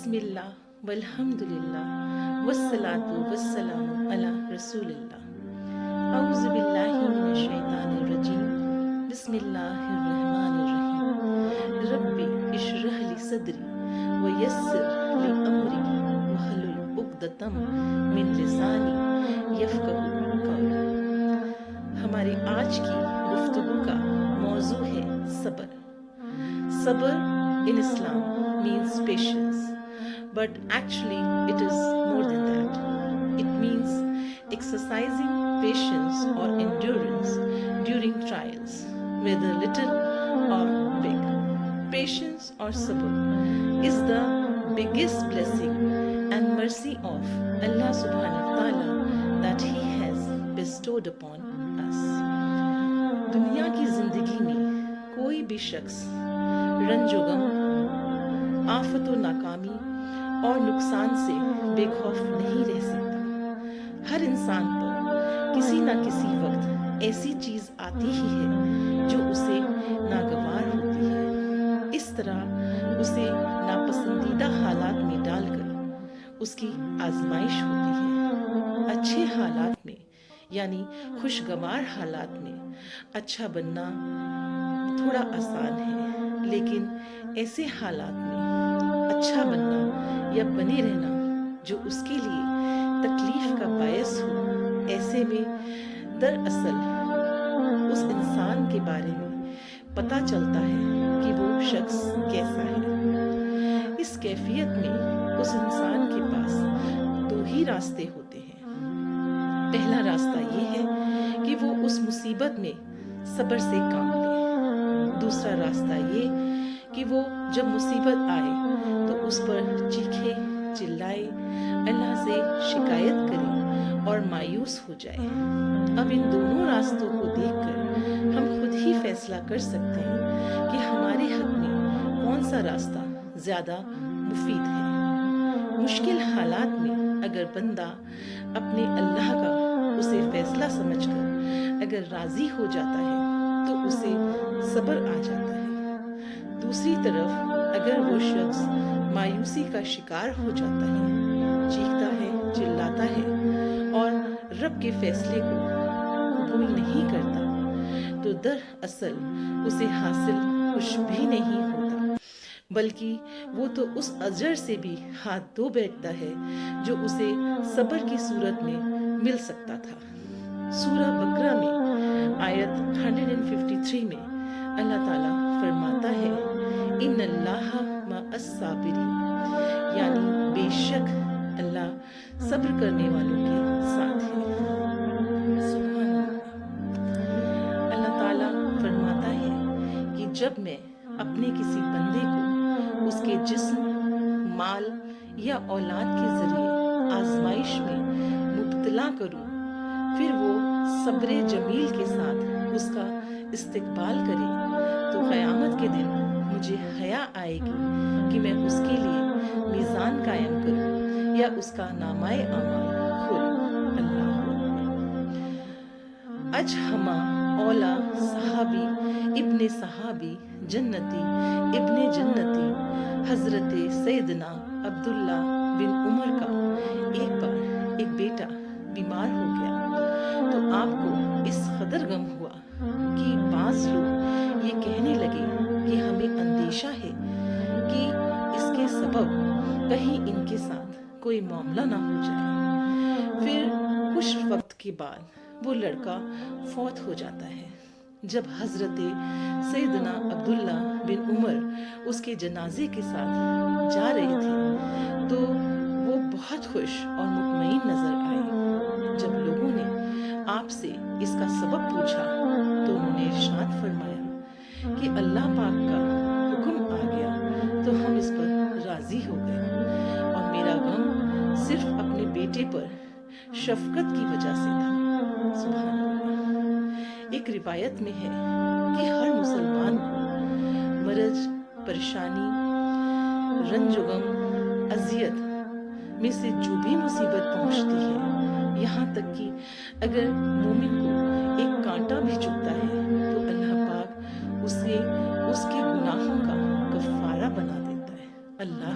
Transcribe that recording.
بسم اللہ والحمدللہ والصلاة والسلام علی رسول اللہ۔ اعوذ باللہ من الشیطان الرجیم، بسم اللہ الرحمن الرحیم۔ رب اشرح لی صدری ویسر لی امری واحلل عقدۃ من لسانی یفقہوا قولی۔ ہماری آج کی گفتگو کا موضوع ہے صبر۔ صبر in Islam means patience, but actually it is more than that. It means exercising patience or endurance during trials, whether little or big. Patience or sabr is the biggest blessing and mercy of Allah subhanahu wa ta'ala that He has bestowed upon us. دنیا کی زندگی میں کوئی بھی شخص رنج و غم، آفت و ناکامی اور نقصان سے بے خوف نہیں رہ سکتا۔ ہر انسان پر کسی نہ کسی وقت ایسی چیز آتی ہی ہے جو اسے ناگوار ہوتی ہے۔ اس طرح اسے ناپسندیدہ حالات میں ڈال کر اس کی آزمائش ہوتی ہے۔ اچھے حالات میں یعنی خوشگوار حالات میں اچھا بننا تھوڑا آسان ہے، لیکن ایسے حالات میں اچھا بننا یا بنے رہنا جو اس کے لیے تکلیف کا باعث ہو، ایسے میں دراصل اس انسان کے بارے میں پتہ چلتا ہے کہ وہ شخص کیسا ہے۔ اس کیفیت میں اس انسان کے پاس دو ہی راستے ہوتے ہیں۔ پہلا راستہ یہ ہے کہ وہ اس مصیبت میں صبر سے کام لے۔ دوسرا راستہ یہ کہ وہ جب مصیبت آئے تو اس پر چیخے، چلائے، اللہ سے شکایت کرے اور مایوس ہو جائے۔ اب ان دونوں راستوں کو دیکھ کر ہم خود ہی فیصلہ کر سکتے ہیں کہ ہمارے حق میں کون سا راستہ زیادہ مفید ہے۔ مشکل حالات میں اگر بندہ اپنے اللہ کا اسے فیصلہ سمجھ کر اگر راضی ہو جاتا ہے تو اسے صبر آ جاتا ہے۔ دوسری طرف اگر وہ شخص مایوسی کا شکار ہو جاتا ہے، چیختا ہے، چلاتا ہے اور رب کے فیصلے کو قبول نہیں کرتا تو دراصل اسے حاصل کچھ بھی نہیں ہوتا، بلکہ وہ تو اس اجر سے بھی ہاتھ دھو بیٹھتا ہے جو اسے صبر کی صورت میں مل سکتا تھا۔ سورہ بقرہ میں آیت 153 میں اللہ تعالیٰ فرماتا ہے، ان اللہ مع الصابرین، یعنی بے شک اللہ صبر کرنے والوں کے ساتھ ہے۔ سبحان اللہ۔ اللہ تعالیٰ فرماتا ہے کہ جب میں اپنے کسی بندے کو اس کے جسم، مال یا اولاد کے ذریعے آزمائش میں مبتلا کروں، پھر وہ صبر جمیل کے ساتھ اس کا استقبال کرے تو قیامت کے دن مجھے حیا آئے گی کہ میں اس کے لیے میزان قائم کروں یا اس کا نامہ اعمال کھولوں۔ اللہ اج ہما اولا صحابی ابن صحابی جنتی ابن جنتی حضرت سیدنا عبداللہ بن عمر کا ایک بار ایک بیٹا بیمار ہو گیا تو آپ کو اس قدر غم ہوا کہ بعض لوگ یہ کہنے لگے کہ ہمیں اندیشہ ہے کہ اس کے سبب کہیں ان کے ساتھ کوئی معاملہ نہ ہو جائے۔ پھر کچھ وقت کے بعد وہ لڑکا فوت ہو جاتا ہے۔ جب حضرت سیدنا عبداللہ بن عمر اس کے جنازے کے ساتھ جا رہے تھے تو وہ بہت خوش اور مطمئن نظر آئے۔ جب لوگوں نے آپ سے اس کا سبب پوچھا تو انہوں نے ارشاد فرمایا کہ اللہ پاک کا حکم آ گیا تو ہم اس پر راضی ہو گئے اور میرا غم صرف اپنے بیٹے پر شفقت کی وجہ سے تھا۔ سبحان اللہ۔ ایک روایت میں ہے کہ ہر مسلمان کو مرض، پریشانی، رنج و غم، اذیت میں سے جو بھی مصیبت پہنچتی ہے، یہاں تک کہ اگر مومن کو ایک کانٹا بھی چبھتا ہے تو اللہ پاک اسے اس کے گناہوں کا کفارہ بنا دیتا ہے۔ اللہ